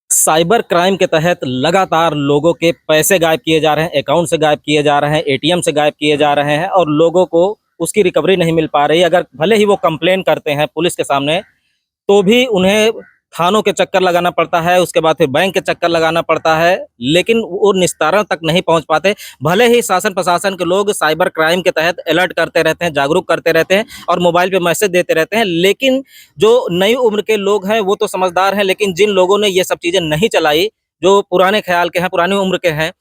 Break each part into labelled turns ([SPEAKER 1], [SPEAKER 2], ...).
[SPEAKER 1] Cyber crime के तहत लगातार लोगों के पैसे गायब किए जा रहे हैं, अकाउंट से गायब किए जा रहे हैं, एटीएम से गायब किए जा रहे हैं और लोगों को उसकी रिकवरी नहीं मिल पा रही। अगर भले ही वो कंप्लेन करते हैं पुलिस के सामने, तो भी उन्हें थानों के चक्कर लगाना पड़ता है, उसके बाद फिर बैंक के चक्कर लगाना पड़ता है, लेकिन वो निस्तारण तक नहीं पहुंच पाते। भले ही शासन प्रशासन के लोग साइबर क्राइम के तहत अलर्ट करते रहते हैं, जागरूक करते रहते हैं और मोबाइल पे मैसेज देते रहते हैं, लेकिन जो नई उम्र के लोग हैं वो तो समझदार हैं, लेकिन जिन लोगों ने ये सब चीज़ें नहीं चलाई, जो पुराने ख्याल के हैं, पुरानी उम्र के हैं,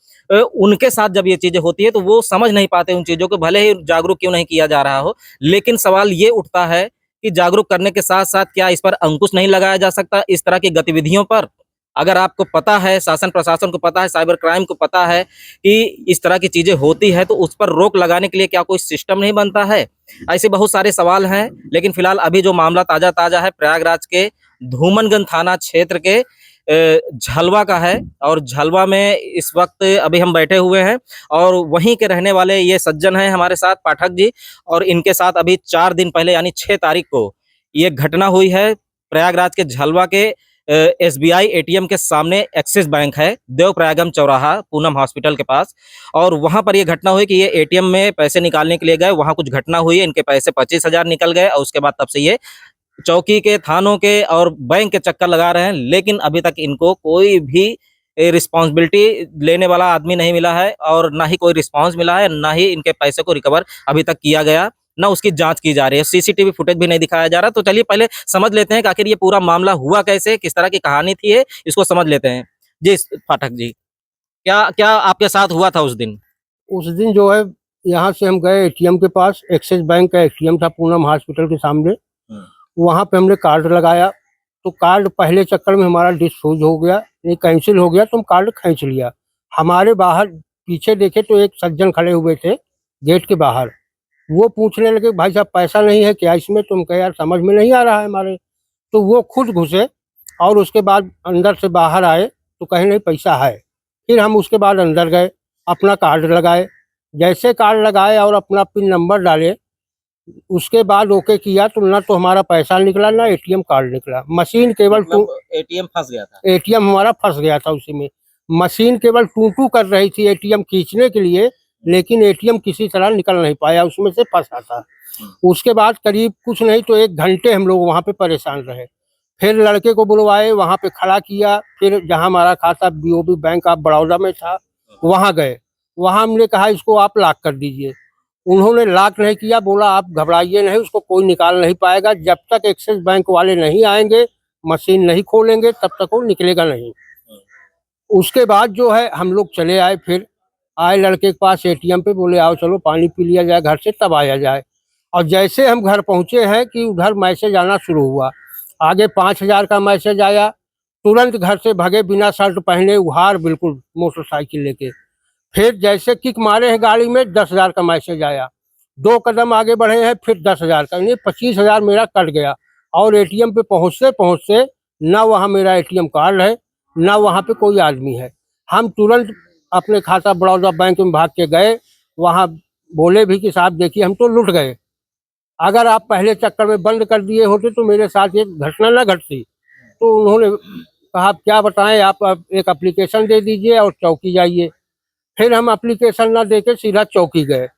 [SPEAKER 1] उनके साथ जब ये चीज़ें होती है तो वो समझ नहीं पाते उन चीज़ों को, भले ही जागरूक क्यों नहीं किया जा रहा हो। लेकिन सवाल ये उठता है कि जागरूक करने के साथ-साथ क्या इस पर अंकुश नहीं लगाया जा सकता, इस तरह की गतिविधियों पर? अगर आपको पता है, शासन प्रशासन को पता है, साइबर क्राइम को पता है कि इस तरह की चीज़ें होती हैं, तो उस पर रोक लगाने के लिए क्या कोई सिस्टम नहीं बनता है? ऐसे बहुत सारे सवाल हैं, लेकिन फिलहाल अभी जो मामला ताज़ा-ताज़ा है, प्रयागराज के धूमनगंज थाना क्षेत्र के झलवा का है और झलवा में इस वक़्त अभी हम बैठे हुए हैं और वहीं के रहने वाले ये सज्जन हैं हमारे साथ पाठक जी, और इनके साथ अभी 4 दिन पहले यानी 6 तारीख को ये घटना हुई है। प्रयागराज के झलवा के एसबीआई एटीएम के सामने एक्सिस बैंक है, देवप्रयागम चौराहा, पूनम हॉस्पिटल के पास, और वहाँ पर ये घटना हुई कि ये एटीएम में पैसे निकालने के लिए गए, वहाँ कुछ घटना हुई है, इनके पैसे 25,000 निकल गए और उसके बाद तब से ये चौकी के, थानों के और बैंक के चक्कर लगा रहे हैं, लेकिन अभी तक इनको कोई भी रिस्पॉन्सिबिलिटी लेने वाला आदमी नहीं मिला है और ना ही कोई रिस्पॉन्स मिला है, ना ही इनके पैसे को रिकवर अभी तक किया गया, ना उसकी जांच की जा रही है। सीसीटीवी फुटेज भी नहीं दिखाया जा रहा। तो चलिए पहले समझ लेते हैं कि आखिर ये पूरा मामला हुआ कैसे, किस तरह की कहानी थी ये, इसको समझ लेते हैं। जी पाठक जी, क्या क्या आपके साथ हुआ था उस दिन?
[SPEAKER 2] उस दिन जो है, यहाँ से हम गए एटीएम के पास। एक्सिस बैंक का एटीएम था पूनम हॉस्पिटल के सामने। वहाँ पे हमने कार्ड लगाया, तो कार्ड पहले चक्कर में हमारा डिस्पोज हो गया, ये कैंसिल हो गया, तो हम कार्ड खींच लिया। हमारे बाहर पीछे देखे तो एक सज्जन खड़े हुए थे गेट के बाहर। वो पूछने लगे, भाई साहब पैसा नहीं है क्या इसमें? तुम कहे यार समझ में नहीं आ रहा है हमारे। तो वो खुद घुसे और उसके बाद अंदर से बाहर आए तो कहे नहीं पैसा है। फिर हम उसके बाद अंदर गए, अपना कार्ड लगाए। जैसे कार्ड लगाए और अपना पिन नंबर डाले, उसके बाद ओके किया तो ना तो हमारा पैसा निकला ना एटीएम कार्ड निकला। मशीन केवल
[SPEAKER 1] मतलब एटीएम फंस गया था।
[SPEAKER 2] एटीएम हमारा फंस गया था उसी में। मशीन केवल टू टू कर रही थी एटीएम खींचने के लिए, लेकिन एटीएम किसी तरह निकल नहीं पाया, उसमें से फंसा था। उसके बाद करीब कुछ नहीं तो 1 घंटे हम लोग वहाँ पे परेशान रहे। फिर लड़के को बुलवाए, वहाँ पे खड़ा किया। फिर जहाँ हमारा खाता बीओबी बैंक ऑफ बड़ौदा में था, वहाँ गए। वहाँ हमने कहा इसको आप लॉक कर दीजिए। उन्होंने लॉक नहीं किया, बोला आप घबराइए नहीं, उसको कोई निकाल नहीं पाएगा, जब तक एक्सिस बैंक वाले नहीं आएंगे, मशीन नहीं खोलेंगे, तब तक वो निकलेगा नहीं। उसके बाद जो है हम लोग चले आए। फिर आए लड़के के पास एटीएम पे, बोले आओ चलो पानी पी लिया जाए घर से, तब आया जाए। और जैसे हम घर पहुंचे हैं कि उधर मैसेज आना शुरू हुआ। आगे 5,000 का मैसेज आया। तुरंत घर से भगे बिना शर्ट पहने, उहार बिल्कुल मोटरसाइकिल लेके। फिर जैसे किक मारे हैं गाड़ी में, 10,000 का मैसेज आया। 2 कदम आगे बढ़े हैं, फिर 10,000 का, यानी 25,000 मेरा कट गया। और एटीएम पे पहुंचते पहुंचते ना वहाँ मेरा एटीएम कार्ड है, ना वहाँ पे कोई आदमी है। हम तुरंत अपने खाता बड़ौदा बैंक में भाग के गए। वहाँ बोले भी कि साहब देखिए हम तो लुट गए, अगर आप पहले चक्कर में बंद कर दिए होते तो मेरे साथ ये घटना ना घटती। तो उन्होंने कहा आप क्या बताएं, आप एक एप्लीकेशन दे दीजिए और चौकी जाइए। फिर हम एप्लीकेशन ना देके सीधा चौकी गए।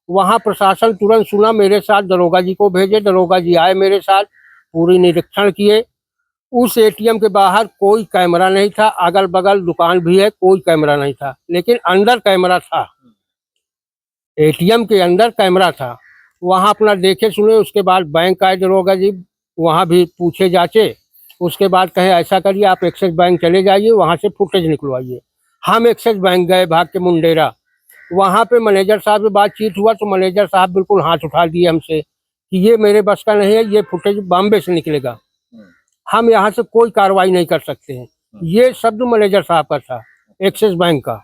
[SPEAKER 2] वहाँ प्रशासन तुरंत सुना, मेरे साथ दरोगा जी को भेजे। दरोगा जी आए मेरे साथ, पूरी निरीक्षण किए। उस एटीएम के बाहर कोई कैमरा नहीं था, अगल बगल दुकान भी है, कोई कैमरा नहीं था, लेकिन अंदर कैमरा था। एटीएम के अंदर कैमरा था। वहाँ अपना देखे सुने। उसके बाद बैंक आए दरोगा जी, वहाँ भी पूछे जाचे। उसके बाद कहे ऐसा करिए आप एक्सिस बैंक चले जाइए, वहाँ से फुटेज निकलवाइए। हम एक्सिस बैंक गए भाग के मुंडेरा। वहाँ पे मैनेजर साहब से बातचीत हुआ तो मैनेजर साहब बिल्कुल हाथ उठा दिए हमसे कि ये मेरे बस का नहीं है, ये फुटेज बॉम्बे से निकलेगा, हम यहाँ से कोई कार्रवाई नहीं कर सकते हैं। ये शब्द मैनेजर साहब का था, एक्सिस बैंक का।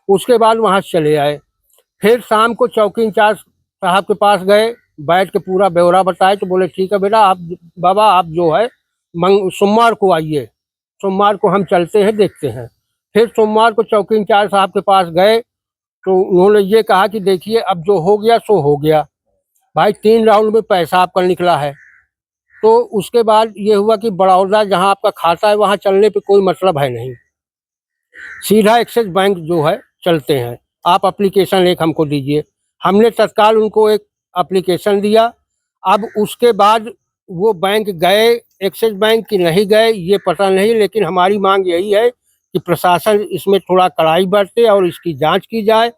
[SPEAKER 2] उसके बाद वहाँ से चले आए। फिर शाम को चौकी इंचार्ज साहब के पास गए, बैठ के पूरा ब्यौरा बताए तो बोले ठीक है बेटा, आप बाबा आप जो है सोमवार को आइए, सोमवार को हम चलते हैं देखते हैं। फिर सोमवार को चौकी इंचार्ज साहब के पास गए तो उन्होंने ये कहा कि देखिए अब जो हो गया सो हो गया। भाई 3 राउंड में पैसा आपका निकला है, तो उसके बाद ये हुआ कि बड़ौदा जहाँ आपका खाता है वहाँ चलने पे कोई मतलब है नहीं, सीधा एक्सिस बैंक जो है चलते हैं। आप एप्लीकेशन एक हमको दीजिए। हमने तत्काल उनको एक एप्लीकेशन दिया। अब उसके बाद वो बैंक गए एक्सिस बैंक की नहीं गए ये पता नहीं, लेकिन हमारी मांग यही है कि प्रशासन इसमें थोड़ा कड़ाई बरते और इसकी जांच की जाए,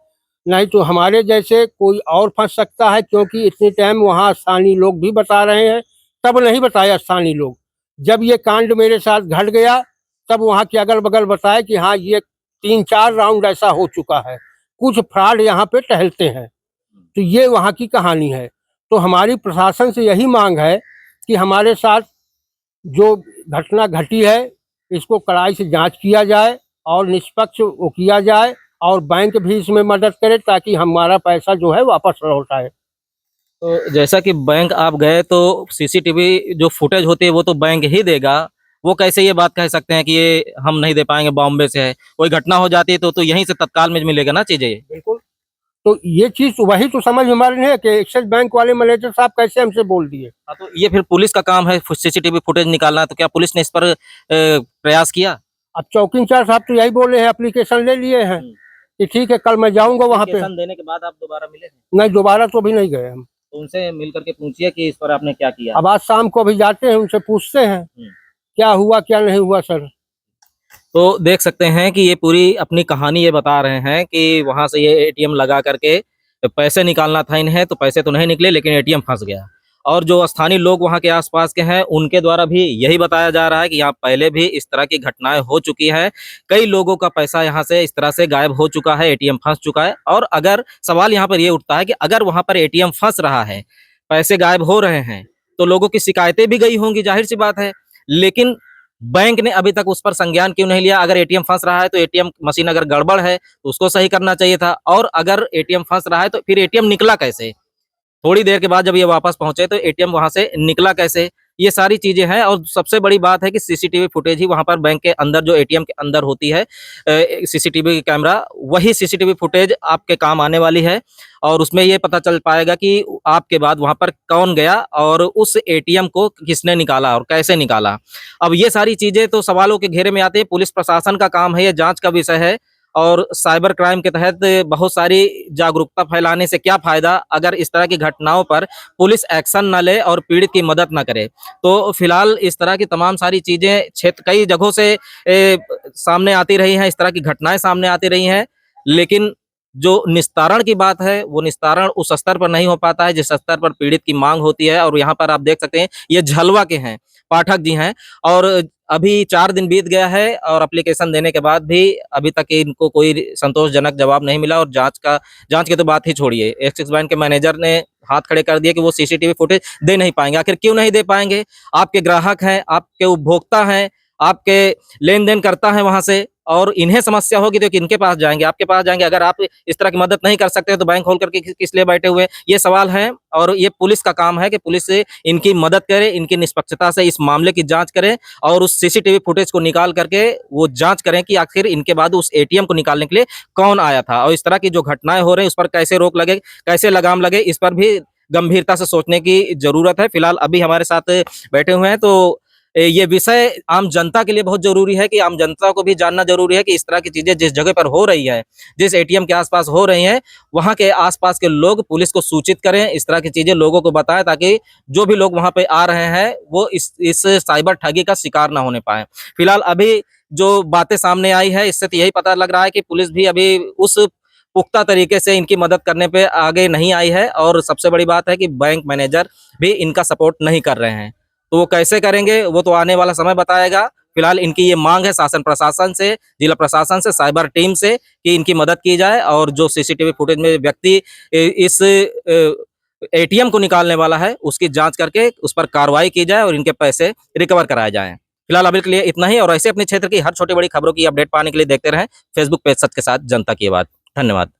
[SPEAKER 2] नहीं तो हमारे जैसे कोई और फंस सकता है, क्योंकि इतने टाइम वहाँ स्थानीय लोग भी बता रहे हैं, तब नहीं बताया स्थानीय लोग। जब ये कांड मेरे साथ घट गया तब वहाँ के अगल बगल बताया कि हाँ ये 3-4 राउंड ऐसा हो चुका है, कुछ फ्रॉड यहाँ पे टहलते हैं। तो ये वहाँ की कहानी है। तो हमारी प्रशासन से यही मांग है कि हमारे साथ जो घटना घटी है इसको कड़ाई से जांच किया जाए और निष्पक्ष वो किया जाए, और बैंक भी इसमें मदद करे ताकि हमारा पैसा जो है वापस लौट आए।
[SPEAKER 1] तो जैसा कि बैंक आप गए तो सीसीटीवी जो फुटेज होती है वो तो बैंक ही देगा, वो कैसे ये बात कह सकते हैं कि ये हम नहीं दे पाएंगे, बॉम्बे से है, कोई घटना हो जाती है तो यहीं से तत्काल में मिलेगा ना चीजें।
[SPEAKER 2] बिल्कुल। तो ये चीज वही तो समझ में हमारे नहीं है कि एक्सिस बैंक वाले मैनेजर साहब कैसे हमसे बोल दिए।
[SPEAKER 1] हाँ, तो ये फिर पुलिस का काम है सीसीटीवी फुटेज निकालना, तो क्या पुलिस ने इस पर प्रयास किया?
[SPEAKER 2] अब चौकी इंचार्ज साहब तो यही बोले हैं, एप्लीकेशन ले लिए हैं कि ठीक है कल मैं जाऊंगा वहाँ पे।
[SPEAKER 1] एप्लीकेशन देने के बाद आप दोबारा मिले थे?
[SPEAKER 2] नहीं, दोबारा तो अभी नहीं गए हम।
[SPEAKER 1] तो उनसे मिल करके पूछिए कि इस पर आपने क्या किया।
[SPEAKER 2] अब आज शाम को अभी जाते हैं, उनसे पूछते हैं क्या हुआ क्या नहीं हुआ सर।
[SPEAKER 1] तो देख सकते हैं कि ये पूरी अपनी कहानी ये बता रहे हैं कि वहां से ये एटीएम लगा करके पैसे निकालना था इन्हें, तो पैसे तो नहीं निकले लेकिन एटीएम फंस गया। और जो स्थानीय लोग वहां के आसपास के हैं उनके द्वारा भी यही बताया जा रहा है कि यहाँ पहले भी इस तरह की घटनाएं हो चुकी हैं, कई लोगों का पैसा यहाँ से इस तरह से गायब हो चुका है, एटीएम फंस चुका है। और अगर सवाल यहाँ पर ये उठता है कि अगर वहां पर एटीएम फंस रहा है, पैसे गायब हो रहे हैं, तो लोगों की शिकायतें भी गई होंगी, जाहिर सी बात है। लेकिन बैंक ने अभी तक उस पर संज्ञान क्यों नहीं लिया? अगर एटीएम फंस रहा है तो एटीएम मशीन अगर गड़बड़ है तो उसको सही करना चाहिए था, और अगर एटीएम फंस रहा है तो फिर एटीएम निकला कैसे? थोड़ी देर के बाद जब ये वापस पहुंचे तो एटीएम वहां से निकला कैसे? ये सारी चीजें हैं। और सबसे बड़ी बात है कि सीसीटीवी फुटेज ही वहां पर बैंक के अंदर जो एटीएम के अंदर होती है सीसीटीवी कैमरा, वही सीसीटीवी फुटेज आपके काम आने वाली है। और उसमें ये पता चल पाएगा कि आपके बाद वहां पर कौन गया और उस एटीएम को किसने निकाला और कैसे निकाला। अब ये सारी चीजें तो सवालों के घेरे में आती है। पुलिस प्रशासन का काम है, ये जांच का विषय है। और साइबर क्राइम के तहत बहुत सारी जागरूकता फैलाने से क्या फायदा अगर इस तरह की घटनाओं पर पुलिस एक्शन न ले और पीड़ित की मदद न करे। तो फिलहाल इस तरह की तमाम सारी चीजें क्षेत्र कई जगहों से सामने आती रही हैं, इस तरह की घटनाएं सामने आती रही हैं, लेकिन जो निस्तारण की बात है वो निस्तारण उस स्तर पर नहीं हो पाता है जिस स्तर पर पीड़ित की मांग होती है। और यहाँ पर आप देख सकते हैं ये झलवा के हैं, पाठक जी हैं, और अभी 4 दिन बीत गया है और एप्लीकेशन देने के बाद भी अभी तक इनको कोई संतोषजनक जवाब नहीं मिला। और जांच की तो बात ही छोड़िए, एक्सिस बैंक के मैनेजर ने हाथ खड़े कर दिए कि वो सीसीटीवी फुटेज दे नहीं पाएंगे। आखिर क्यों नहीं दे पाएंगे? आपके ग्राहक हैं, आपके उपभोक्ता हैं, आपके लेन देन करता है वहां से, और इन्हें समस्या होगी तो किनके पास जाएंगे? आपके पास जाएंगे। अगर आप इस तरह की मदद नहीं कर सकते तो बैंक खोल करके किस लिए बैठे हुए? ये सवाल है। और ये पुलिस का काम है कि पुलिस से इनकी मदद करे, इनकी निष्पक्षता से इस मामले की जांच करें और उस सीसीटीवी फुटेज को निकाल करके वो जांच करें कि आखिर इनके बाद उस एटीएम को निकालने के लिए कौन आया था। और इस तरह की जो घटनाएं हो रही हैं उस पर कैसे रोक लगे, कैसे लगाम लगे, इस पर भी गंभीरता से सोचने की जरूरत है। फिलहाल अभी हमारे साथ बैठे हुए हैं तो ये विषय आम जनता के लिए बहुत जरूरी है कि आम जनता को भी जानना जरूरी है कि इस तरह की चीजें जिस जगह पर हो रही है, जिस एटीएम के आसपास हो रही हैं, वहां के आसपास के लोग पुलिस को सूचित करें, इस तरह की चीजें लोगों को बताएं ताकि जो भी लोग वहां पे आ रहे हैं वो इस साइबर ठगी का शिकार ना होने पाए। फिलहाल अभी जो बातें सामने आई है इससे तो यही पता लग रहा है कि पुलिस भी अभी उस पुख्ता तरीके से इनकी मदद करने पे आगे नहीं आई है। और सबसे बड़ी बात है कि बैंक मैनेजर भी इनका सपोर्ट नहीं कर रहे हैं। तो वो कैसे करेंगे वो तो आने वाला समय बताएगा। फिलहाल इनकी ये मांग है शासन प्रशासन से, जिला प्रशासन से, साइबर टीम से कि इनकी मदद की जाए और जो सीसीटीवी फुटेज में व्यक्ति इस एटीएम को निकालने वाला है उसकी जांच करके उस पर कार्रवाई की जाए और इनके पैसे रिकवर कराए जाएं। फिलहाल अभी के लिए इतना ही, और ऐसे अपने क्षेत्र की हर छोटी बड़ी खबरों की अपडेट पाने के लिए देखते रहें फेसबुक पेज सच के साथ जनता की बात। धन्यवाद।